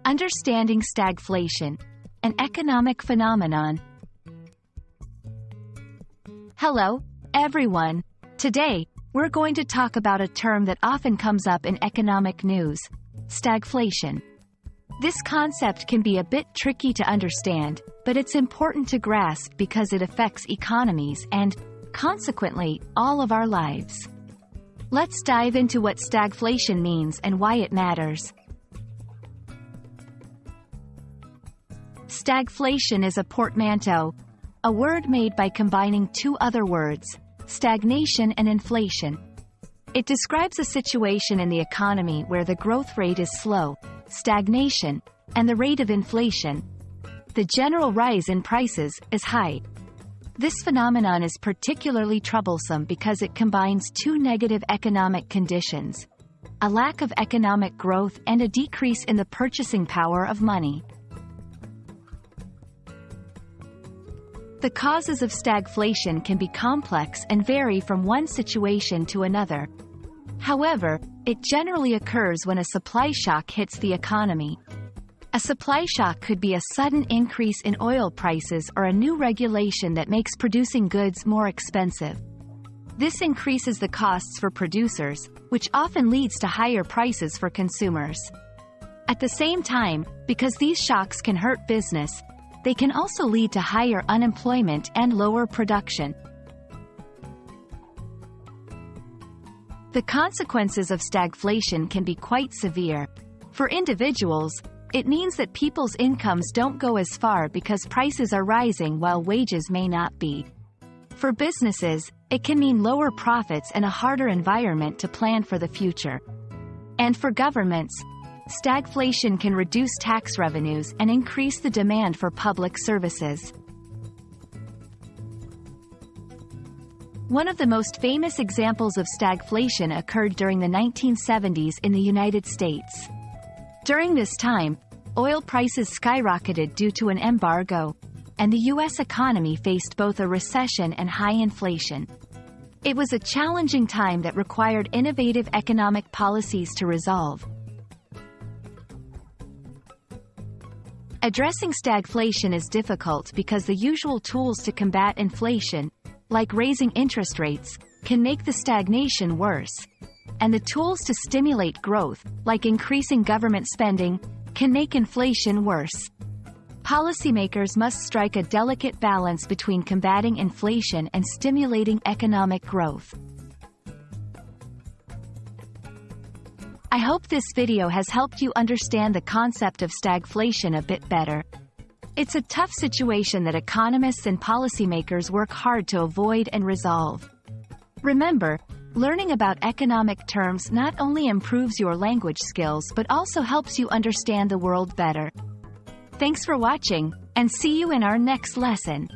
Understanding stagflation, an economic phenomenon. Hello, everyone. Today, we're going to talk about a term that often comes up in economic news: stagflation. This concept can be a bit tricky to understand, but it's important to grasp because it affects economies and, consequently, all of our lives. Let's dive into what stagflation means and why it matters. Stagflation is a portmanteau, a word made by combining two other words, stagnation and inflation. It describes a situation in the economy where the growth rate is slow, stagnation, and the rate of inflation, the general rise in prices, is high. This phenomenon is particularly troublesome because it combines two negative economic conditions: a lack of economic growth and a decrease in the purchasing power of money. The causes of stagflation can be complex and vary from one situation to another. However, it generally occurs when a supply shock hits the economy. A supply shock could be a sudden increase in oil prices or a new regulation that makes producing goods more expensive. This increases the costs for producers, which often leads to higher prices for consumers. At the same time, because these shocks can hurt business, they can also lead to higher unemployment and lower production. The consequences of stagflation can be quite severe. For individuals, it means that people's incomes don't go as far because prices are rising while wages may not be. For businesses, it can mean lower profits and a harder environment to plan for the future. And for governments, stagflation can reduce tax revenues and increase the demand for public services. One of the most famous examples of stagflation occurred during the 1970s in the United States. During this time, oil prices skyrocketed due to an embargo, and the U.S. economy faced both a recession and high inflation. It was a challenging time that required innovative economic policies to resolve. Addressing stagflation is difficult because the usual tools to combat inflation, like raising interest rates, can make the stagnation worse. And the tools to stimulate growth, like increasing government spending, can make inflation worse. Policymakers must strike a delicate balance between combating inflation and stimulating economic growth. I hope this video has helped you understand the concept of stagflation a bit better. It's a tough situation that economists and policymakers work hard to avoid and resolve. Remember, learning about economic terms not only improves your language skills but also helps you understand the world better. Thanks for watching, and see you in our next lesson.